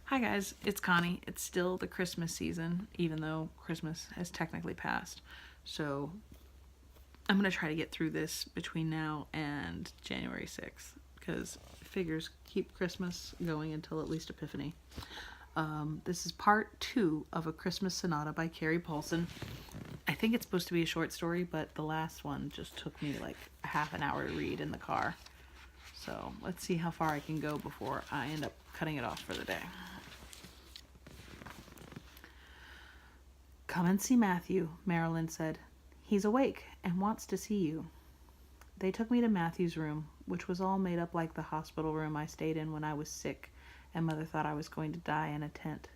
Hi guys, it's Connie. It's still the Christmas season, even though Christmas has technically passed. So I'm going to try to get through this between now and January 6th, because figures keep Christmas going until at least Epiphany. This is part 2 of A Christmas Sonata by Carrie Paulson. I think it's supposed to be a short story, but the last one just took me like a half an hour to read in the car. So let's see how far I can go before I end up cutting it off for the day. "Come and see Matthew," Marilyn said. "He's awake and wants to see you." They took me to Matthew's room, which was all made up like the hospital room I stayed in when I was sick and Mother thought I was going to die in a tent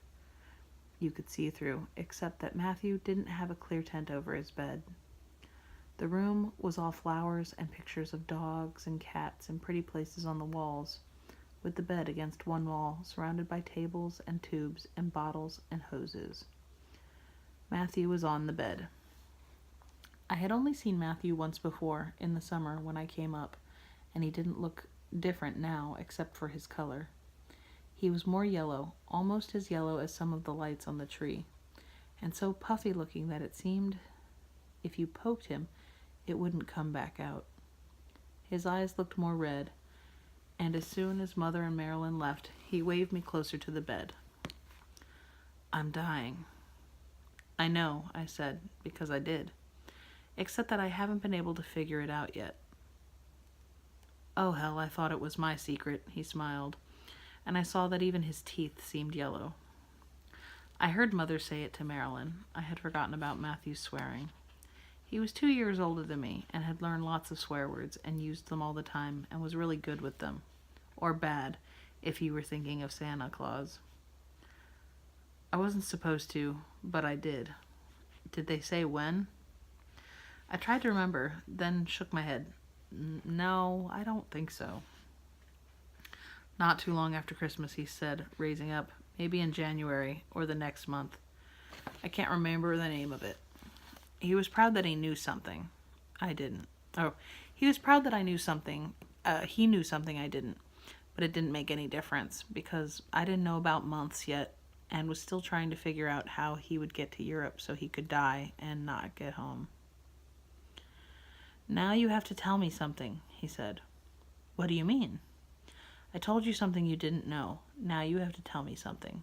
you could see through, except that Matthew didn't have a clear tent over his bed. The room was all flowers and pictures of dogs and cats and pretty places on the walls, with the bed against one wall, surrounded by tables and tubes and bottles and hoses. Matthew was on the bed. I had only seen Matthew once before, in the summer when I came up, and he didn't look different now except for his color. He was more yellow, almost as yellow as some of the lights on the tree, and so puffy looking that it seemed if you poked him, it wouldn't come back out. His eyes looked more red, and as soon as Mother and Marilyn left, he waved me closer to the bed. "I'm dying." "I know," I said, because I did. "Except that I haven't been able to figure it out yet." "Oh, hell, I thought it was my secret," he smiled, and I saw that even his teeth seemed yellow. I heard Mother say it to Marilyn. I had forgotten about Matthew's swearing. He was 2 years older than me and had learned lots of swear words and used them all the time and was really good with them. Or bad, if you were thinking of Santa Claus. I wasn't supposed to, but I did. Did they say when? I tried to remember, then shook my head. No, I don't think so. "Not too long after Christmas," he said, raising up. "Maybe in January, or the next month. I can't remember the name of it." He was proud that he knew something. I didn't. He was proud that I knew something. He knew something I didn't. But it didn't make any difference, because I didn't know about months yet, and was still trying to figure out how he would get to Europe so he could die and not get home. "Now you have to tell me something," he said. "What do you mean?" "I told you something you didn't know. Now you have to tell me something."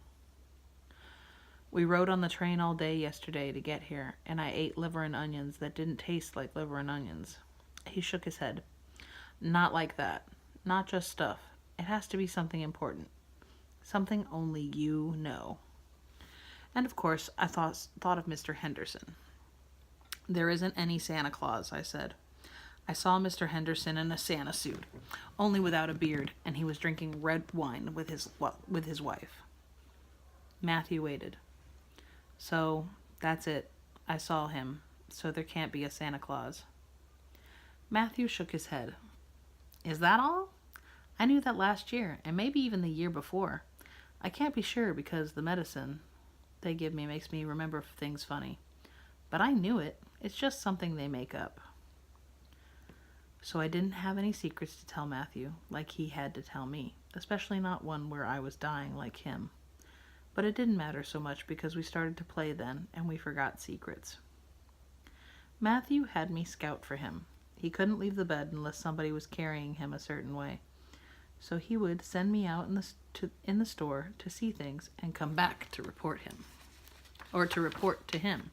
"We rode on the train all day yesterday to get here, and I ate liver and onions that didn't taste like liver and onions." He shook his head. "Not like that. Not just stuff. It has to be something important. Something only you know." And of course, I thought of Mr. Henderson. "There isn't any Santa Claus," I said. "I saw Mr. Henderson in a Santa suit, only without a beard, and he was drinking red wine with his wife." Matthew waited. "So, that's it. I saw him, so there can't be a Santa Claus." Matthew shook his head. "Is that all? I knew that last year, and maybe even the year before. I can't be sure because the medicine they give me makes me remember things funny. But I knew it. It's just something they make up." So I didn't have any secrets to tell Matthew, like he had to tell me, especially not one where I was dying like him. But it didn't matter so much because we started to play then, and we forgot secrets. Matthew had me scout for him. He couldn't leave the bed unless somebody was carrying him a certain way. So he would send me out in the store to see things and come back to report to him.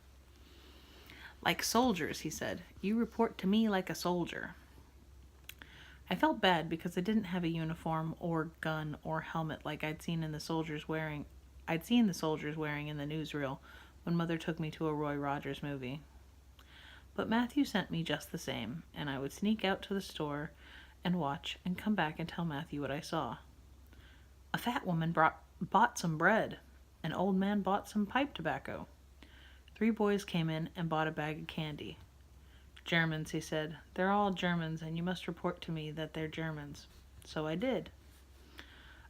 "Like soldiers," he said. "You report to me like a soldier." I felt bad because I didn't have a uniform or gun or helmet like I'd seen the soldiers wearing in the newsreel when Mother took me to a Roy Rogers movie. But Matthew sent me just the same, and I would sneak out to the store and watch and come back and tell Matthew what I saw. A fat woman bought some bread. An old man bought some pipe tobacco. 3 boys came in and bought a bag of candy. "Germans," he said. "They're all Germans, and you must report to me that they're Germans." So I did.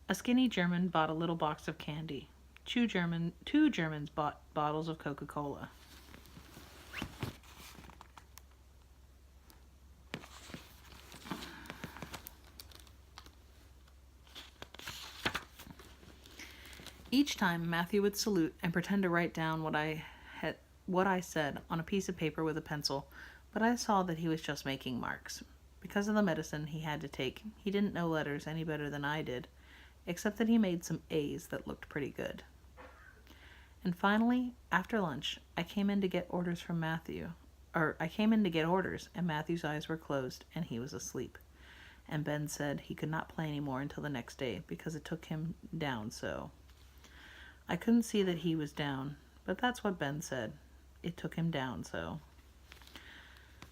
A skinny German bought a little box of candy. 2 Germans bought bottles of Coca-Cola. Each time, Matthew would salute and pretend to write down what I said on a piece of paper with a pencil, but I saw that he was just making marks. Because of the medicine he had to take, he didn't know letters any better than I did, except that he made some A's that looked pretty good. And finally, after lunch, I came in to get orders, and Matthew's eyes were closed and he was asleep. And Ben said he could not play any more until the next day because it took him down so. I couldn't see that he was down, but that's what Ben said. It took him down so.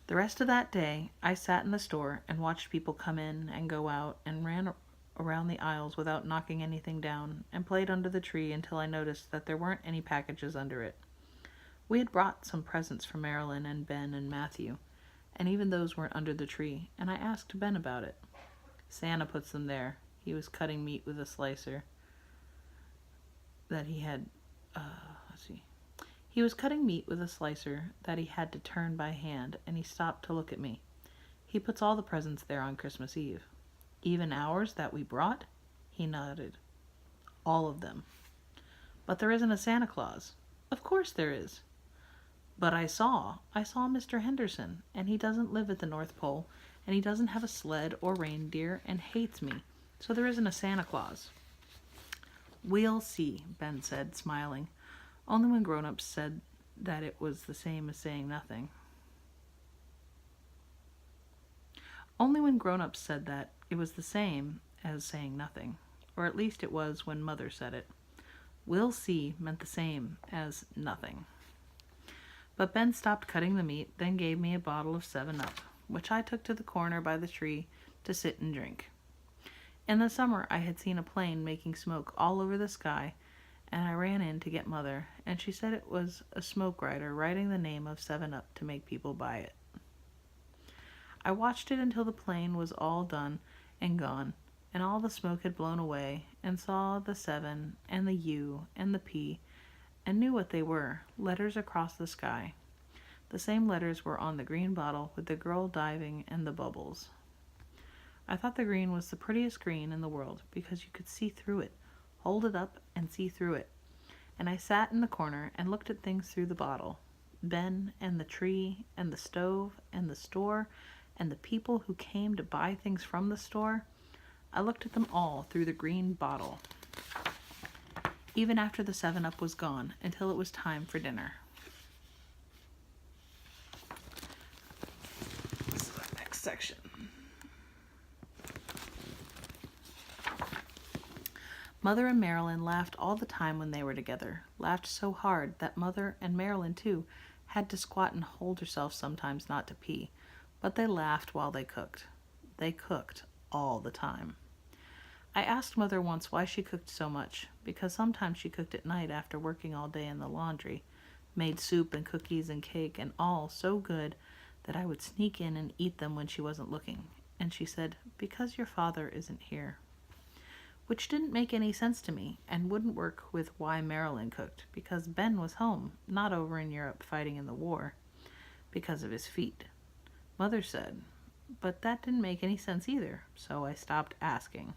The rest of that day, I sat in the store and watched people come in and go out and ran around the aisles without knocking anything down and played under the tree until I noticed that there weren't any packages under it. We had brought some presents for Marilyn and Ben and Matthew, and even those weren't under the tree, and I asked Ben about it. Santa puts them there. He was cutting meat with a slicer that he had, He was cutting meat with a slicer that he had to turn by hand, and he stopped to look at me. He puts all the presents there on Christmas Eve. Even ours that we brought? He nodded. All of them. But there isn't a Santa Claus. Of course there is. But I saw Mr. Henderson, and he doesn't live at the North Pole, and he doesn't have a sled or reindeer, and hates me, so there isn't a Santa Claus. We'll see, Ben said, smiling. Only when grown-ups said that it was the same as saying nothing. Only when grown-ups said that it was the same as saying nothing, or at least it was when Mother said it. We'll see meant the same as nothing. But Ben stopped cutting the meat, then gave me a bottle of 7-Up, which I took to the corner by the tree to sit and drink. In the summer, I had seen a plane making smoke all over the sky, and I ran in to get Mother, and she said it was a smoke writer writing the name of 7-Up to make people buy it. I watched it until the plane was all done and gone, and all the smoke had blown away, and saw the 7 and the U and the P, and knew what they were, letters across the sky. The same letters were on the green bottle with the girl diving and the bubbles. I thought the green was the prettiest green in the world because you could see through it, hold it up and see through it. And I sat in the corner and looked at things through the bottle. Ben and the tree and the stove and the store and the people who came to buy things from the store. I looked at them all through the green bottle, even after the 7-Up was gone, until it was time for dinner. This is the next section. Mother and Marilyn laughed all the time when they were together, laughed so hard that Mother and Marilyn, too, had to squat and hold herself sometimes not to pee, but they laughed while they cooked. They cooked all the time. I asked Mother once why she cooked so much, because sometimes she cooked at night after working all day in the laundry, made soup and cookies and cake and all so good that I would sneak in and eat them when she wasn't looking. And she said, "Because your father isn't here." Which didn't make any sense to me and wouldn't work with why Marilyn cooked, because Ben was home, not over in Europe fighting in the war, because of his feet. Mother said, but that didn't make any sense either, so I stopped asking.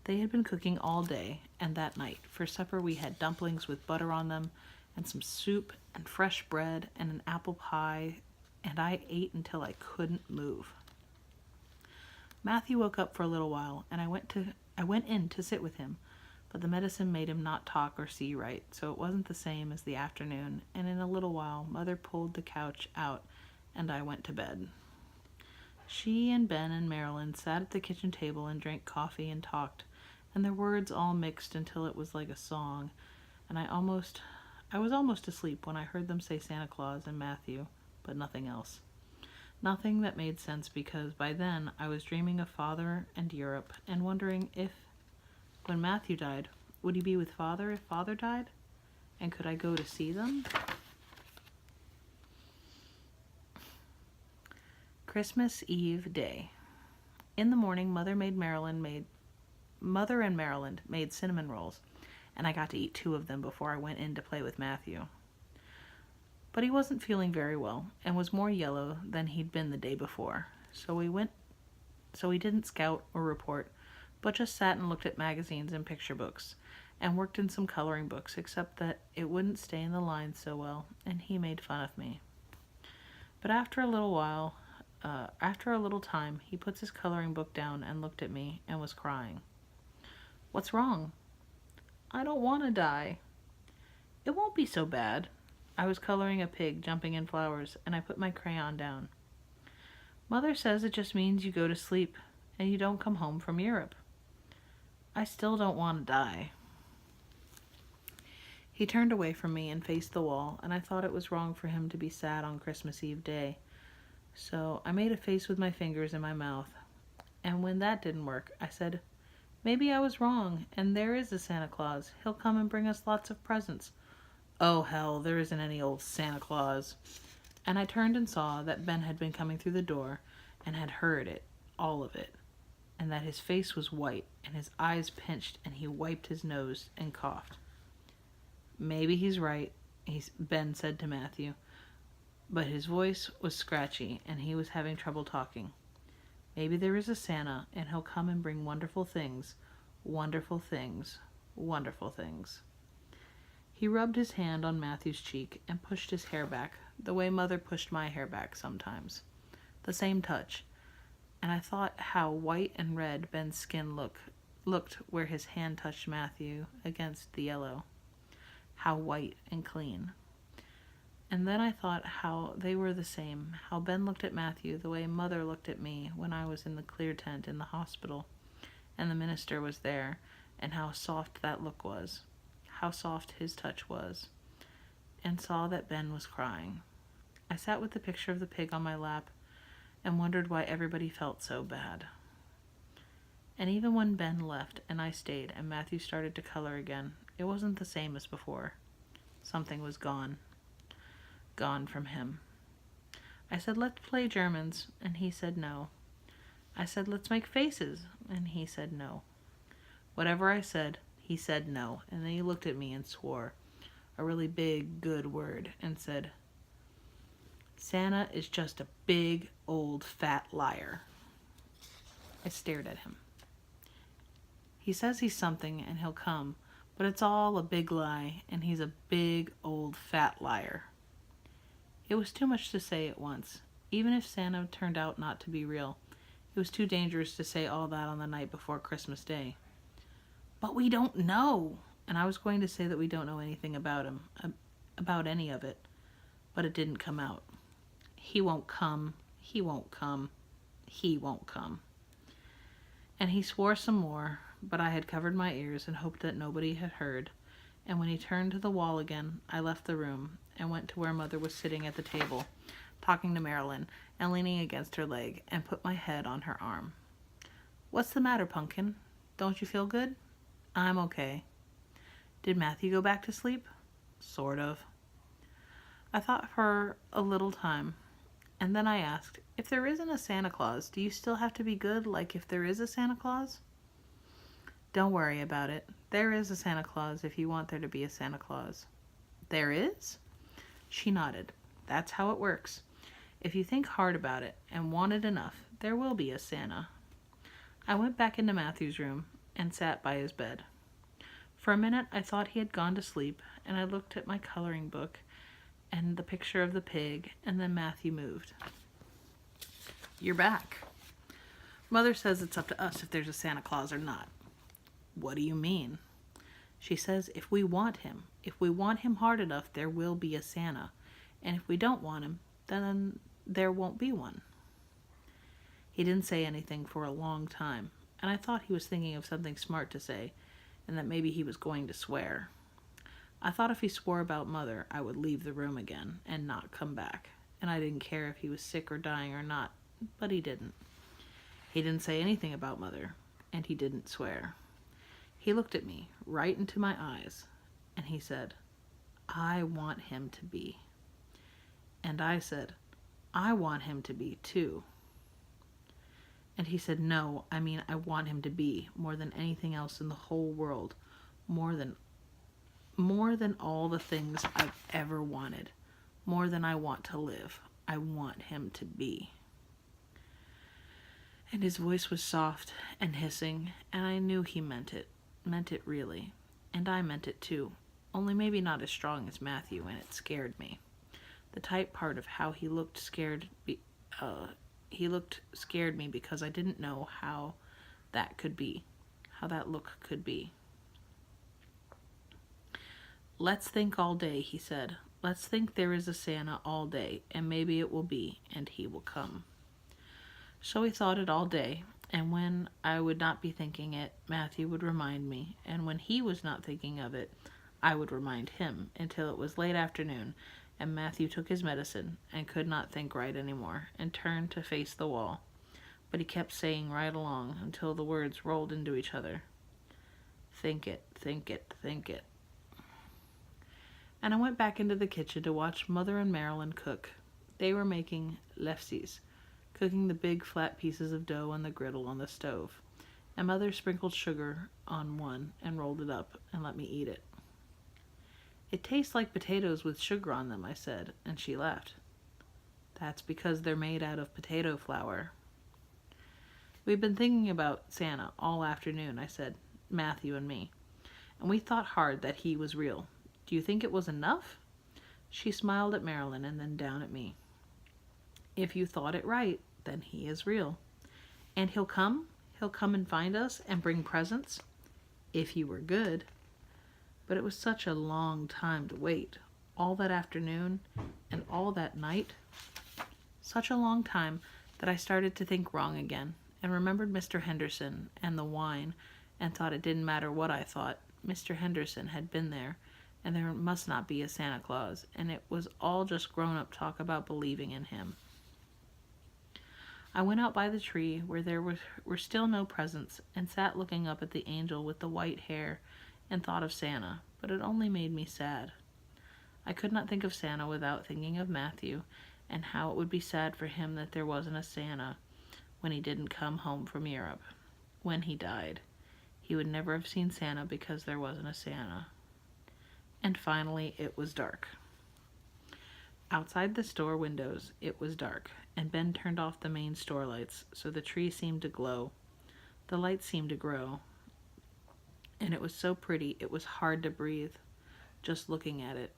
They had been cooking all day, and that night, for supper we had dumplings with butter on them, and some soup, and fresh bread, and an apple pie, and I ate until I couldn't move. Matthew woke up for a little while, and I went in to sit with him, but the medicine made him not talk or see right, so it wasn't the same as the afternoon, and in a little while Mother pulled the couch out, and I went to bed. She and Ben and Marilyn sat at the kitchen table and drank coffee and talked, and their words all mixed until it was like a song, and I was almost asleep when I heard them say Santa Claus and Matthew, but nothing else. Nothing that made sense, because by then I was dreaming of Father and Europe and wondering if, when Matthew died, would he be with Father if Father died? And could I go to see them? Christmas Eve day. In the morning, Mother and Marilyn made cinnamon rolls, and I got to eat 2 of them before I went in to play with Matthew. But he wasn't feeling very well, and was more yellow than he'd been the day before, so he didn't scout or report, but just sat and looked at magazines and picture books, and worked in some coloring books, except that it wouldn't stay in the lines so well, and he made fun of me. But after a little time, he puts his coloring book down and looked at me and was crying. "What's wrong?" "I don't want to die." "It won't be so bad." I was coloring a pig jumping in flowers, and I put my crayon down. "Mother says it just means you go to sleep and you don't come home from Europe." "I still don't want to die." He turned away from me and faced the wall, and I thought it was wrong for him to be sad on Christmas Eve day. So I made a face with my fingers in my mouth, and when that didn't work, I said, "Maybe I was wrong, and there is a Santa Claus. He'll come and bring us lots of presents." "Oh, hell, there isn't any old Santa Claus." And I turned and saw that Ben had been coming through the door and had heard it, all of it, and that his face was white and his eyes pinched, and he wiped his nose and coughed. "Maybe he's right," Ben said to Matthew, but his voice was scratchy and he was having trouble talking. "Maybe there is a Santa, and he'll come and bring wonderful things, wonderful things, wonderful things." He rubbed his hand on Matthew's cheek and pushed his hair back, the way Mother pushed my hair back sometimes. The same touch, and I thought how white and red Ben's skin looked where his hand touched Matthew against the yellow. How white and clean. And then I thought how they were the same, how Ben looked at Matthew the way Mother looked at me when I was in the clear tent in the hospital, and the minister was there, and how soft that look was, how soft his touch was, and saw that Ben was crying. I sat with the picture of the pig on my lap and wondered why everybody felt so bad. And even when Ben left and I stayed and Matthew started to color again, it wasn't the same as before. Something was gone. Gone from him. I said, "Let's play Germans," and he said no. I said, "Let's make faces," and he said no. Whatever I said, he said no, and then he looked at me and swore, a really big, good word, and said, "Santa is just a big, old, fat liar." I stared at him. "He says he's something and he'll come, but it's all a big lie, and he's a big, old, fat liar." It was too much to say at once. Even if Santa turned out not to be real, it was too dangerous to say all that on the night before Christmas Day. "But we don't know," and I was going to say that we don't know anything about him, about any of it, but it didn't come out. "He won't come, he won't come, he won't come." And he swore some more, but I had covered my ears and hoped that nobody had heard, and when he turned to the wall again, I left the room and went to where Mother was sitting at the table, talking to Marilyn and leaning against her leg, and put my head on her arm. "What's the matter, Pumpkin? Don't you feel good?" "I'm okay." "Did Matthew go back to sleep?" "Sort of." I thought for a little time, and then I asked, "If there isn't a Santa Claus, do you still have to be good like if there is a Santa Claus?" "Don't worry about it. There is a Santa Claus if you want there to be a Santa Claus." "There is?" She nodded. "That's how it works. If you think hard about it and want it enough, there will be a Santa." I went back into Matthew's room and sat by his bed. For a minute I thought he had gone to sleep, and I looked at my coloring book and the picture of the pig, and then Matthew moved. "You're back. Mother says it's up to us if there's a Santa Claus or not." "What do you mean?" "She says if we want him hard enough, there will be a Santa. And if we don't want him, then there won't be one." He didn't say anything for a long time, and I thought he was thinking of something smart to say, and that maybe he was going to swear. I thought if he swore about Mother, I would leave the room again and not come back, and I didn't care if he was sick or dying or not, but he didn't. He didn't say anything about Mother, and he didn't swear. He looked at me, right into my eyes, and he said, "I want him to be." And I said, "I want him to be too." And he said, "No, I mean I want him to be more than anything else in the whole world, more than all the things I've ever wanted, more than I want to live. I want him to be." And his voice was soft and hissing, and I knew he meant it really. And I meant it too, only maybe not as strong as Matthew, and it scared me. The tight part of how he looked scared me because I didn't know how that could be, how that look could be. Let's think all day, he said. Let's think there is a Santa all day, and maybe it will be, and he will come. So we thought it all day, and when I would not be thinking it, Matthew would remind me, and when he was not thinking of it, I would remind him, until it was late afternoon, and Matthew took his medicine, and could not think right any more, and turned to face the wall. But he kept saying right along, until the words rolled into each other. Think it, think it, think it. And I went back into the kitchen to watch Mother and Marilyn cook. They were making lefses, cooking the big flat pieces of dough on the griddle on the stove, and Mother sprinkled sugar on one and rolled it up and let me eat it. It tastes like potatoes with sugar on them, I said, and she laughed. That's because they're made out of potato flour. We've been thinking about Santa all afternoon, I said, Matthew and me, and we thought hard that he was real. Do you think it was enough? She smiled at Marilyn and then down at me. If you thought it right, then he is real. And he'll come? He'll come and find us and bring presents? If you were good. But it was such a long time to wait. All that afternoon and all that night. Such a long time that I started to think wrong again and remembered Mr. Henderson and the wine and thought it didn't matter what I thought. Mr. Henderson had been there, and there must not be a Santa Claus, and it was all just grown-up talk about believing in him. I went out by the tree where there were still no presents and sat looking up at the angel with the white hair and thought of Santa, but it only made me sad. I could not think of Santa without thinking of Matthew and how it would be sad for him that there wasn't a Santa when he didn't come home from Europe. When he died, he would never have seen Santa because there wasn't a Santa. And finally, it was dark. Outside the store windows, it was dark, and Ben turned off the main store lights, so the tree seemed to glow. The lights seemed to grow, and it was so pretty it was hard to breathe, just looking at it.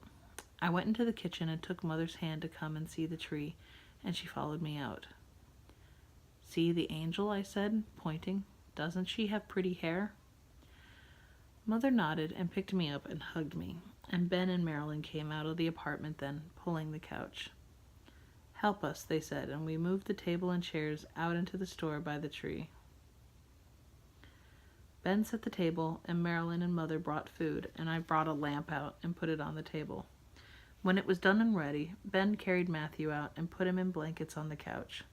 I went into the kitchen and took Mother's hand to come and see the tree, and she followed me out. See the angel, I said, pointing. Doesn't she have pretty hair? Mother nodded and picked me up and hugged me, and Ben and Marilyn came out of the apartment then, pulling the couch. Help us, they said, and we moved the table and chairs out into the store by the tree. Ben set the table, and Marilyn and Mother brought food, and I brought a lamp out and put it on the table. When it was done and ready, Ben carried Matthew out and put him in blankets on the couch.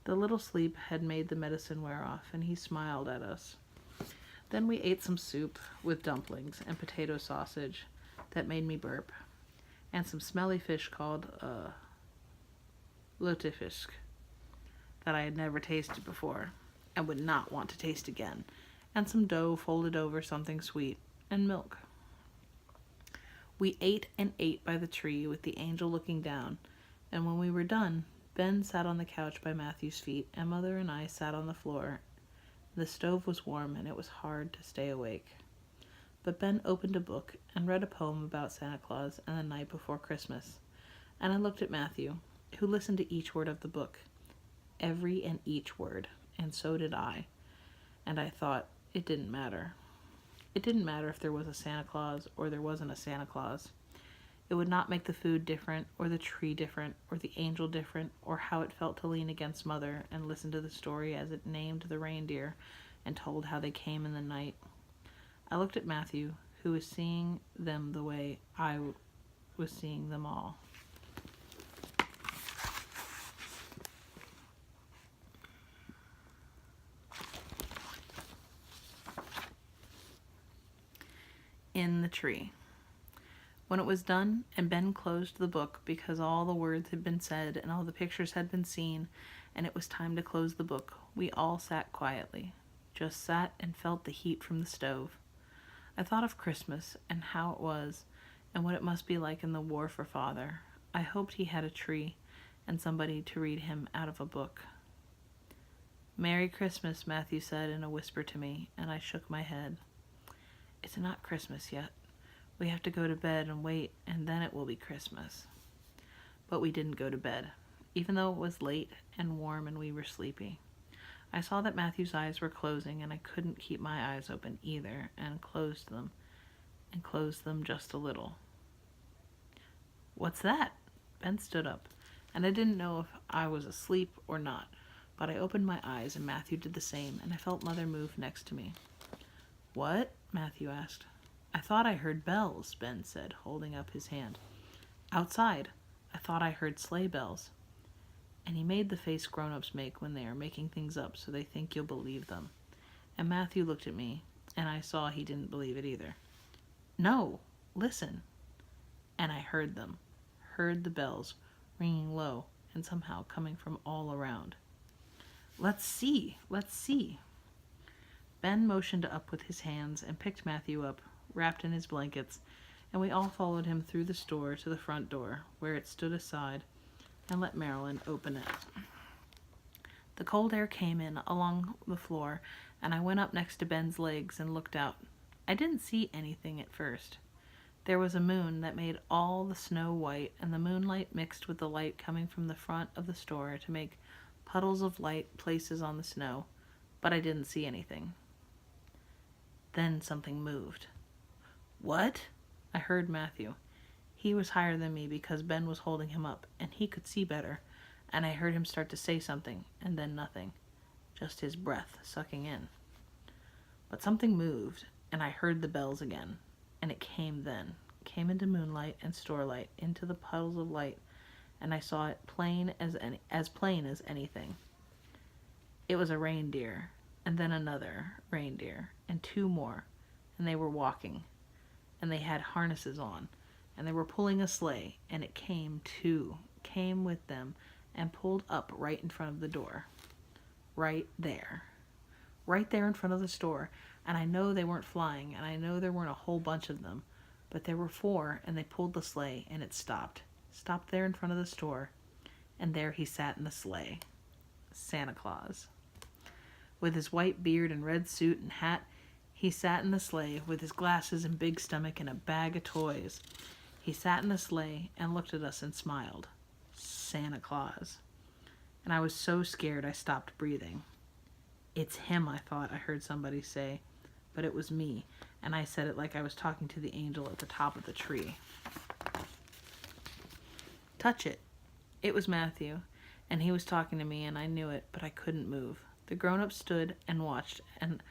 The little sleep had made the medicine wear off, and he smiled at us. Then we ate some soup with dumplings and potato sausage that made me burp, and some smelly fish called lutefisk that I had never tasted before and would not want to taste again, and some dough folded over something sweet, and milk. We ate and ate by the tree with the angel looking down, and when we were done, Ben sat on the couch by Matthew's feet, and Mother and I sat on the floor. The stove was warm, and it was hard to stay awake. But Ben opened a book and read a poem about Santa Claus and the night before Christmas, and I looked at Matthew, who listened to each word of the book, every and each word, and so did I. And I thought, it didn't matter. It didn't matter if there was a Santa Claus or there wasn't a Santa Claus. It would not make the food different, or the tree different, or the angel different, or how it felt to lean against Mother and listen to the story as it named the reindeer and told how they came in the night. I looked at Matthew, who was seeing them the way I was seeing them all. In the tree. When it was done, and Ben closed the book because all the words had been said and all the pictures had been seen, and it was time to close the book, we all sat quietly, just sat and felt the heat from the stove. I thought of Christmas and how it was and what it must be like in the war for Father. I hoped he had a tree and somebody to read him out of a book. Merry Christmas, Matthew said in a whisper to me, and I shook my head. It's not Christmas yet. We have to go to bed and wait, and then it will be Christmas. But we didn't go to bed, even though it was late and warm and we were sleepy. I saw that Matthew's eyes were closing, and I couldn't keep my eyes open either, and closed them just a little. What's that? Ben stood up, and I didn't know if I was asleep or not, but I opened my eyes, and Matthew did the same, and I felt Mother move next to me. What? Matthew asked. I thought I heard bells, Ben said, holding up his hand. Outside. I thought I heard sleigh bells. And he made the face grown-ups make when they are making things up so they think you'll believe them. And Matthew looked at me, and I saw he didn't believe it either. No, listen. And I heard them. Heard the bells, ringing low, and somehow coming from all around. Let's see. Ben motioned up with his hands and picked Matthew up, wrapped in his blankets, and we all followed him through the store to the front door, where it stood aside, and let Marilyn open it. The cold air came in along the floor, and I went up next to Ben's legs and looked out. I didn't see anything at first. There was a moon that made all the snow white, and the moonlight mixed with the light coming from the front of the store to make puddles of light places on the snow, but I didn't see anything. Then something moved. What? I heard Matthew. He was higher than me because Ben was holding him up, and he could see better, and I heard him start to say something, and then nothing, just his breath sucking in. But something moved, and I heard the bells again, and it came into moonlight and starlight, into the puddles of light, and I saw it plain as anything. It was a reindeer, and then another reindeer, and two more, and they were walking, and they had harnesses on, and they were pulling a sleigh, and it came with them, and pulled up right in front of the door. Right there in front of the store, and I know they weren't flying, and I know there weren't a whole bunch of them, but there were 4, and they pulled the sleigh, and it stopped there in front of the store, and there he sat in the sleigh. Santa Claus. With his white beard and red suit and hat, he sat in the sleigh with his glasses and big stomach and a bag of toys. He sat in the sleigh and looked at us and smiled. Santa Claus. And I was so scared I stopped breathing. It's him, I thought I heard somebody say, but it was me, and I said it like I was talking to the angel at the top of the tree. Touch it. It was Matthew, and he was talking to me, and I knew it, but I couldn't move. The grown-ups stood and watched, and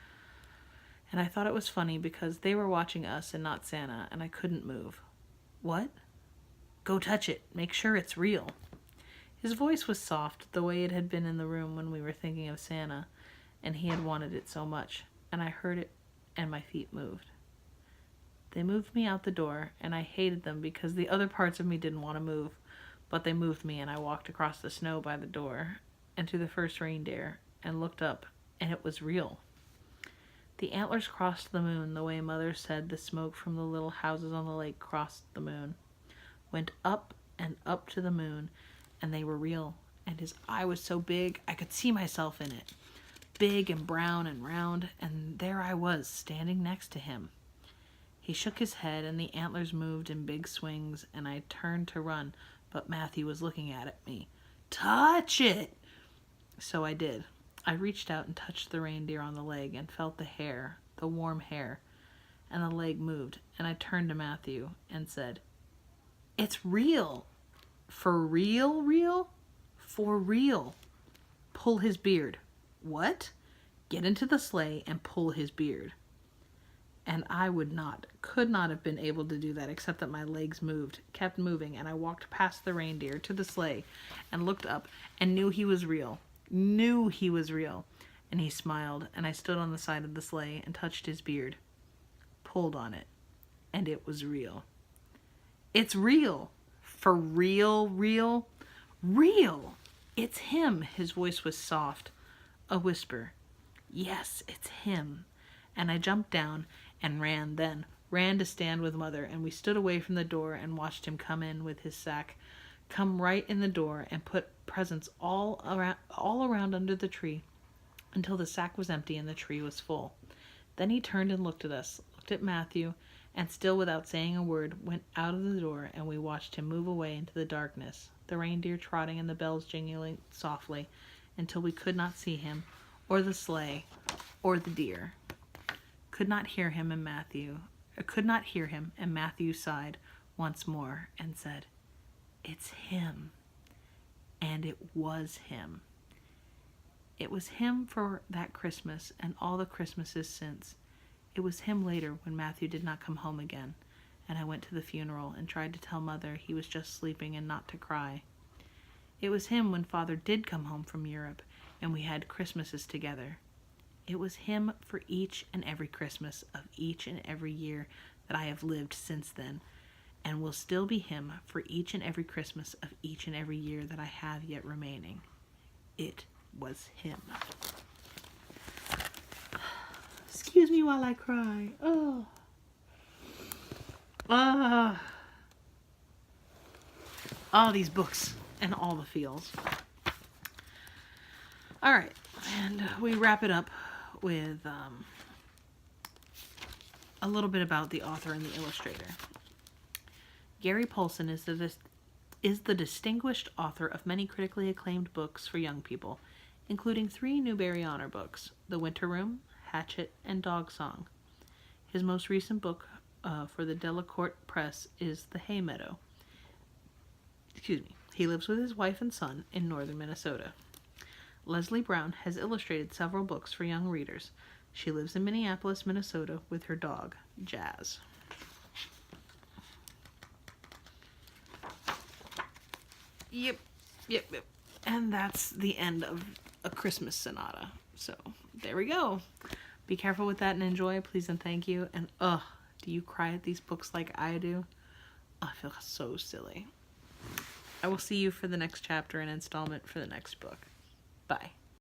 I thought it was funny because they were watching us and not Santa, and I couldn't move. What? Go touch it. Make sure it's real. His voice was soft, the way it had been in the room when we were thinking of Santa, and he had wanted it so much, and I heard it, and my feet moved. They moved me out the door, and I hated them because the other parts of me didn't want to move, but they moved me, and I walked across the snow by the door and to the first reindeer and looked up, and it was real. The antlers crossed the moon the way Mother said the smoke from the little houses on the lake crossed the moon, went up and up to the moon, and they were real, and his eye was so big I could see myself in it, big and brown and round, and there I was, standing next to him. He shook his head, and the antlers moved in big swings, and I turned to run, but Matthew was looking at me. Touch it! So I did. I reached out and touched the reindeer on the leg and felt the hair, the warm hair, and the leg moved, and I turned to Matthew and said, It's real! For real, real? For real. Pull his beard. What? Get into the sleigh and pull his beard. And I could not have been able to do that except that my legs kept moving, and I walked past the reindeer to the sleigh and looked up and knew he was real. And he smiled, and I stood on the side of the sleigh and touched his beard, pulled on it, and it was real. It's real. For real, real, real. It's him. His voice was soft, a whisper. Yes, it's him. And I jumped down and ran to stand with Mother, and we stood away from the door and watched him come in with his sack, come right in the door and put presents all around under the tree until the sack was empty and the tree was full. Then he turned and looked at looked at Matthew, and still without saying a word, went out of the door, and we watched him move away into the darkness, the reindeer trotting and the bells jingling softly, until we could not see him, or the sleigh, or the deer. Could not hear him, and Matthew sighed once more and said, "It's him." And it was him. It was him for that Christmas and all the Christmases since. It was him later when Matthew did not come home again, and I went to the funeral and tried to tell Mother he was just sleeping and not to cry. It was him when Father did come home from Europe and we had Christmases together. It was him for each and every Christmas of each and every year that I have lived since then, and will still be him for each and every Christmas of each and every year that I have yet remaining. It was him. Excuse me while I cry. Oh. All these books and all the feels. All right, and we wrap it up with a little bit about the author and the illustrator. Gary Paulson is the distinguished author of many critically acclaimed books for young people, including 3 Newbery Honor books, The Winter Room, Hatchet, and Dog Song. His most recent book for the Delacorte Press is The Hay Meadow. He lives with his wife and son in northern Minnesota. Leslie Brown has illustrated several books for young readers. She lives in Minneapolis, Minnesota with her dog, Jazz. Yep. And that's the end of A Christmas Sonata. So, there we go. Be careful with that and enjoy, please and thank you. And, do you cry at these books like I do? I feel so silly. I will see you for the next chapter and installment for the next book. Bye.